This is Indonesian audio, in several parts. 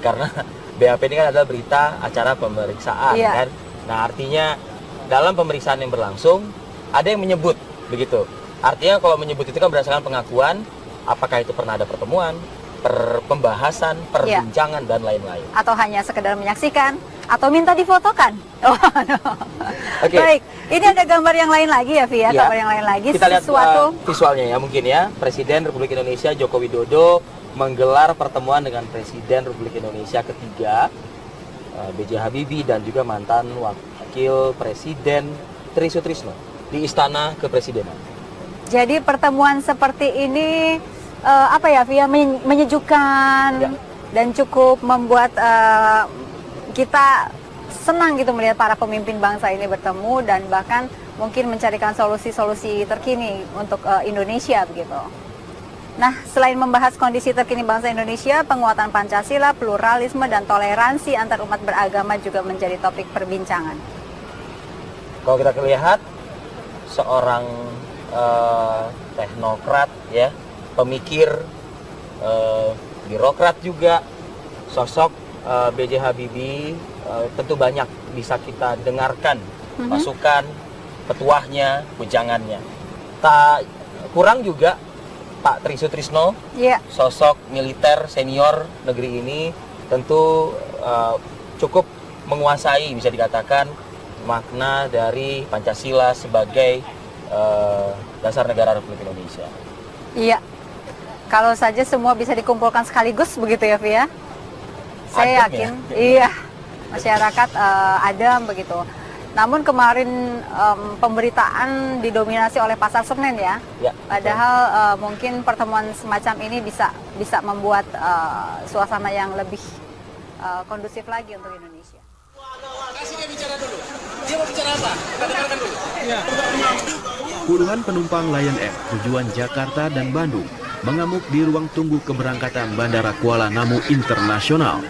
karena BAP ini kan adalah berita acara pemeriksaan kan. Nah, artinya dalam pemeriksaan yang berlangsung ada yang menyebut begitu. Artinya kalau menyebut itu kan berdasarkan pengakuan, apakah itu pernah ada pertemuan, pembahasan, perbincangan dan lain-lain. Atau hanya sekedar menyaksikan atau minta difotokan. Baik, ini ada gambar yang lain lagi ya, Via? Gambar yang lain lagi. Kita lihat visualnya ya mungkin ya. Presiden Republik Indonesia Joko Widodo menggelar pertemuan dengan Presiden Republik Indonesia ketiga B.J. Habibie dan juga mantan Wakil Presiden Tri Sutrisno di Istana Kepresidenan. Jadi pertemuan seperti ini apa ya, Via, menyejukkan dan cukup membuat kita senang gitu melihat para pemimpin bangsa ini bertemu dan bahkan mungkin mencarikan solusi-solusi terkini untuk Indonesia begitu. Nah, selain membahas kondisi terkini bangsa Indonesia, penguatan Pancasila, pluralisme, dan toleransi antar umat beragama juga menjadi topik perbincangan. Kalau kita lihat, seorang teknokrat, ya, pemikir, birokrat juga, sosok B.J. Habibie tentu banyak bisa kita dengarkan masukan, petuahnya, wejangannya. Tak kurang juga Pak Tri Sutrisno, sosok militer senior negeri ini tentu cukup menguasai, bisa dikatakan, makna dari Pancasila sebagai dasar negara Republik Indonesia. Iya, kalau saja semua bisa dikumpulkan sekaligus begitu ya, Via? Saya yakin, iya, masyarakat adem begitu. Namun kemarin pemberitaan didominasi oleh Pasar Senen ya. Padahal mungkin pertemuan semacam ini bisa membuat suasana yang lebih kondusif lagi untuk Indonesia. Kasih dia bicara dulu. Dia mau bicara apa? Kita dengarkan dulu. Puluhan penumpang Lion Air tujuan Jakarta dan Bandung mengamuk di ruang tunggu keberangkatan Bandara Kuala Namu Internasional.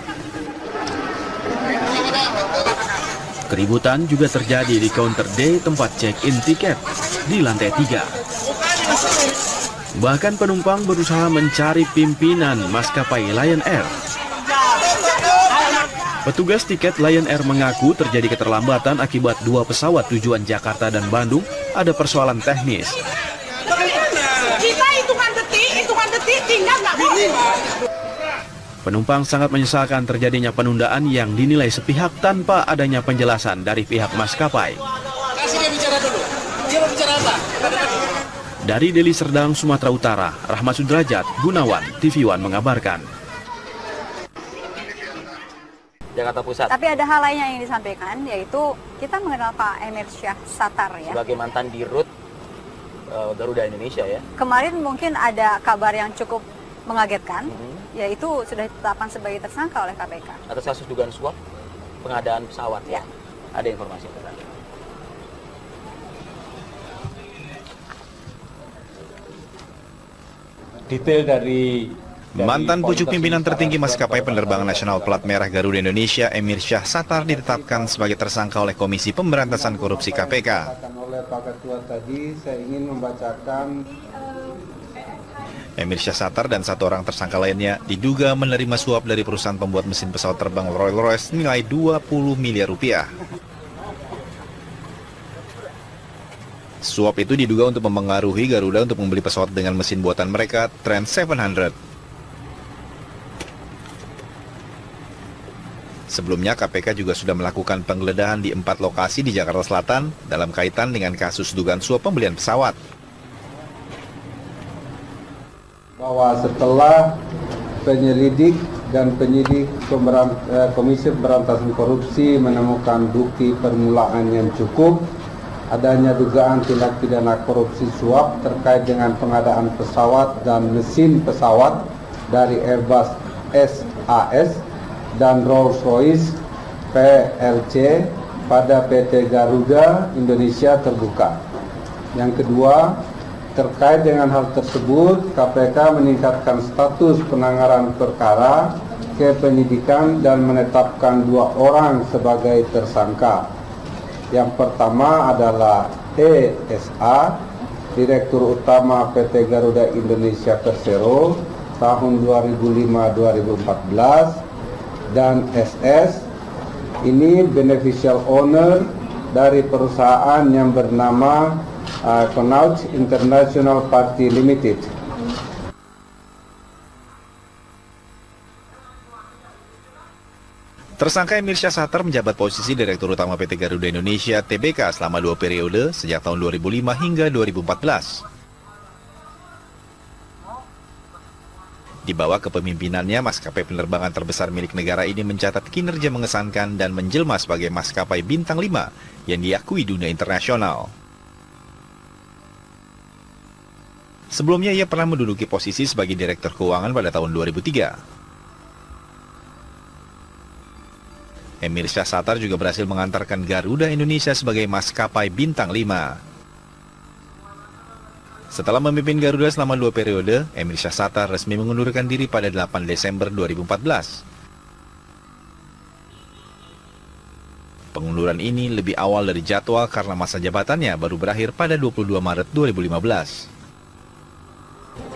Keributan juga terjadi di counter D tempat check-in tiket di lantai 3. Bahkan penumpang berusaha mencari pimpinan maskapai Lion Air. Petugas tiket Lion Air mengaku terjadi keterlambatan akibat dua pesawat tujuan Jakarta dan Bandung ada persoalan teknis. Kita hitungan detik tinggal nggak boleh. Penumpang sangat menyesalkan terjadinya penundaan yang dinilai sepihak tanpa adanya penjelasan dari pihak maskapai. Kasih dia bicara dulu. Dia mau bicara apa? Dari Deli Serdang, Sumatera Utara, Rahmat Sudrajat, Gunawan, TV One mengabarkan. Jakarta Pusat. Tapi ada hal lain yang ingin disampaikan, yaitu kita mengenal Pak Emir Syah Satar ya. Sebagai mantan dirut Garuda Indonesia ya. Kemarin mungkin ada kabar yang cukup mengagetkan, yaitu sudah ditetapkan sebagai tersangka oleh KPK. Atas kasus dugaan suap pengadaan pesawat ya. Ada informasi tentang itu. Detail dari mantan pucuk pimpinan tertinggi maskapai penerbangan nasional plat merah Garuda Indonesia, Emir Syah Satar, ditetapkan sebagai tersangka oleh Komisi Pemberantasan Korupsi KPK. oleh Pak Ketua tadi, saya ingin membacakan. Emir Syah Satar dan satu orang tersangka lainnya diduga menerima suap dari perusahaan pembuat mesin pesawat terbang Rolls-Royce nilai 20 miliar rupiah. Suap itu diduga untuk mempengaruhi Garuda untuk membeli pesawat dengan mesin buatan mereka, Trent 700. Sebelumnya, KPK juga sudah melakukan penggeledahan di 4 lokasi di Jakarta Selatan dalam kaitan dengan kasus dugaan suap pembelian pesawat. Bahwa setelah penyelidik dan penyidik Komisi Pemberantasan Korupsi menemukan bukti permulaan yang cukup, adanya dugaan tindak pidana korupsi suap terkait dengan pengadaan pesawat dan mesin pesawat dari Airbus SAS dan Rolls-Royce PLC pada PT Garuda Indonesia terbuka. Yang kedua, terkait dengan hal tersebut, KPK meningkatkan status penanganan perkara ke penyidikan dan menetapkan 2 orang sebagai tersangka. Yang pertama adalah ESA, Direktur Utama PT Garuda Indonesia Persero tahun 2005-2014, dan SS ini beneficial owner dari perusahaan yang bernama Connaught International Party Limited. Tersangka Emir Syah Sattar menjabat posisi Direktur Utama PT Garuda Indonesia Tbk selama 2 periode sejak tahun 2005 hingga 2014. Di bawah kepemimpinannya, maskapai penerbangan terbesar milik negara ini mencatat kinerja mengesankan dan menjelma sebagai maskapai bintang 5 yang diakui dunia internasional. Sebelumnya ia pernah menduduki posisi sebagai Direktur Keuangan pada tahun 2003. Emir Syah Sattar juga berhasil mengantarkan Garuda Indonesia sebagai maskapai bintang 5. Setelah memimpin Garuda selama 2 periode, Emir Syah Sattar resmi mengundurkan diri pada 8 Desember 2014. Pengunduran ini lebih awal dari jadwal karena masa jabatannya baru berakhir pada 22 Maret 2015.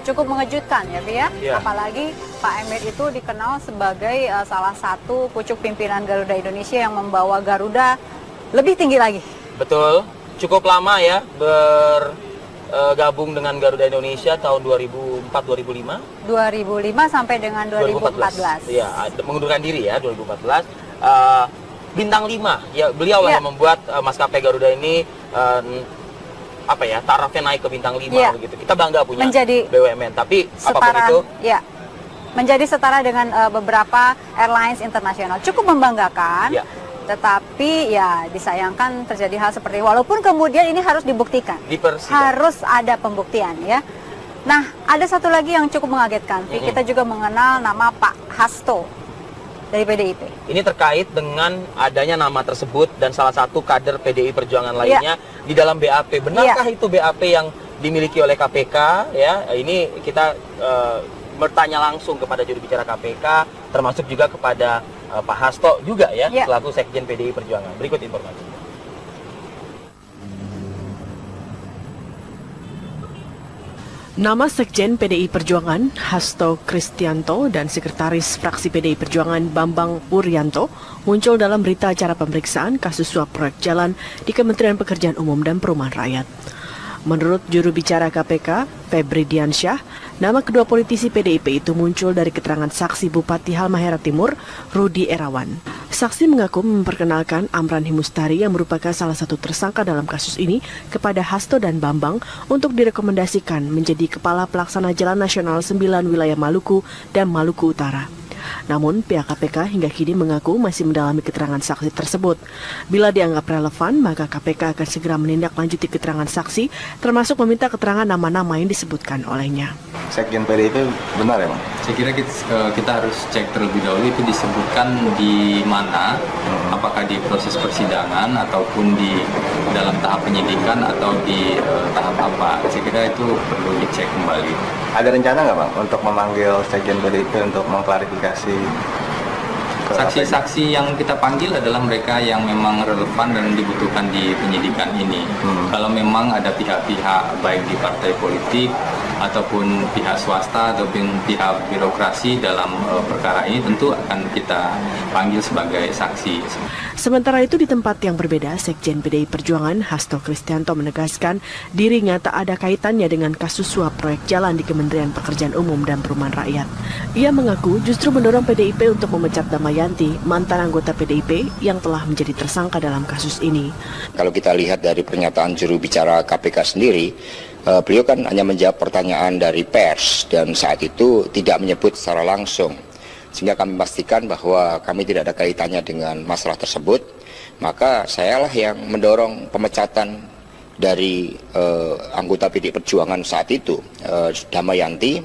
Cukup mengejutkan ya, Via. Ya. Apalagi Pak Emir itu dikenal sebagai salah satu pucuk pimpinan Garuda Indonesia yang membawa Garuda lebih tinggi lagi. Betul, cukup lama ya bergabung dengan Garuda Indonesia tahun 2004-2005. 2005 sampai dengan 2014. Iya, mengundurkan diri ya 2014. Bintang 5, ya beliau lah Ya. yang membuat maskapai Garuda ini tarafnya naik ke bintang 5 Ya. begitu. Kita bangga punya Menjadi BUMN, tapi apapun setara, itu ya, menjadi setara dengan beberapa airlines internasional. Cukup membanggakan. Ya. Tetapi ya disayangkan terjadi hal seperti ini. Walaupun kemudian ini harus dibuktikan. Harus ada pembuktian ya. Nah, ada satu lagi yang cukup mengagetkan. Kita juga mengenal nama Pak Hasto dari PDIP. Ini terkait dengan adanya nama tersebut dan salah satu kader PDI Perjuangan lainnya di dalam BAP. Benarkah itu BAP yang dimiliki oleh KPK? Ya, ini kita bertanya langsung kepada juru bicara KPK, termasuk juga kepada Pak Hasto juga ya, selaku Sekjen PDI Perjuangan. Berikut informasi. Nama Sekjen PDI Perjuangan, Hasto Kristianto, dan Sekretaris Fraksi PDI Perjuangan, Bambang Wuryanto, muncul dalam berita acara pemeriksaan kasus suap proyek jalan di Kementerian Pekerjaan Umum dan Perumahan Rakyat. Menurut juru bicara KPK, Febri Diansyah, nama kedua politisi PDIP itu muncul dari keterangan saksi Bupati Halmahera Timur, Rudi Erawan. Saksi mengaku memperkenalkan Amran Himustari yang merupakan salah satu tersangka dalam kasus ini kepada Hasto dan Bambang untuk direkomendasikan menjadi Kepala Pelaksana Jalan Nasional 9 wilayah Maluku dan Maluku Utara. Namun, pihak KPK hingga kini mengaku masih mendalami keterangan saksi tersebut. Bila dianggap relevan, maka KPK akan segera menindaklanjuti keterangan saksi, termasuk meminta keterangan nama-nama yang disebutkan olehnya. Sekjen PDIP benar ya, Bang? Saya kira kita harus cek terlebih dahulu itu disebutkan di mana, apakah di proses persidangan ataupun di dalam tahap penyidikan atau di tahap apa. Saya kira itu perlu dicek kembali. Ada rencana nggak, Bang, untuk memanggil Sekjen PDIP untuk mengklarifikasi? Saksi-saksi yang kita panggil adalah mereka yang memang relevan dan dibutuhkan di penyidikan ini. Kalau memang ada pihak-pihak baik di partai politik ataupun pihak swasta ataupun pihak birokrasi dalam perkara ini tentu akan kita panggil sebagai saksi. Sementara itu di tempat yang berbeda, Sekjen PDI Perjuangan Hasto Kristianto menegaskan dirinya tak ada kaitannya dengan kasus suap proyek jalan di Kementerian Pekerjaan Umum dan Perumahan Rakyat. Ia mengaku justru mendorong PDIP untuk memecat Damayanti, mantan anggota PDIP yang telah menjadi tersangka dalam kasus ini. Kalau kita lihat dari pernyataan juru bicara KPK sendiri, beliau kan hanya menjawab pertanyaan dari pers dan saat itu tidak menyebut secara langsung. Sehingga kami pastikan bahwa kami tidak ada kaitannya dengan masalah tersebut. Maka sayalah yang mendorong pemecatan dari anggota PDI Perjuangan saat itu, Damayanti,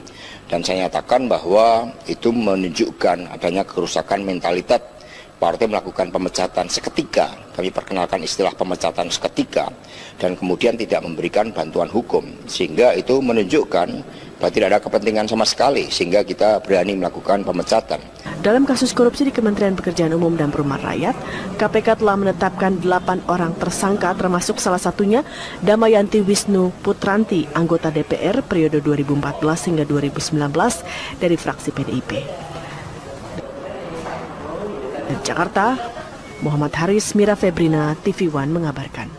dan saya nyatakan bahwa itu menunjukkan adanya kerusakan mentalitas partai melakukan pemecatan seketika. Kami perkenalkan istilah pemecatan seketika dan kemudian tidak memberikan bantuan hukum, sehingga itu menunjukkan bahwa tidak ada kepentingan sama sekali sehingga kita berani melakukan pemecatan. Dalam kasus korupsi di Kementerian Pekerjaan Umum dan Perumahan Rakyat, KPK telah menetapkan 8 orang tersangka termasuk salah satunya Damayanti Wisnu Putranti, anggota DPR periode 2014 hingga 2019 dari fraksi PDIP. Dari Jakarta, Muhammad Haris, Mira Febrina, TV One mengabarkan.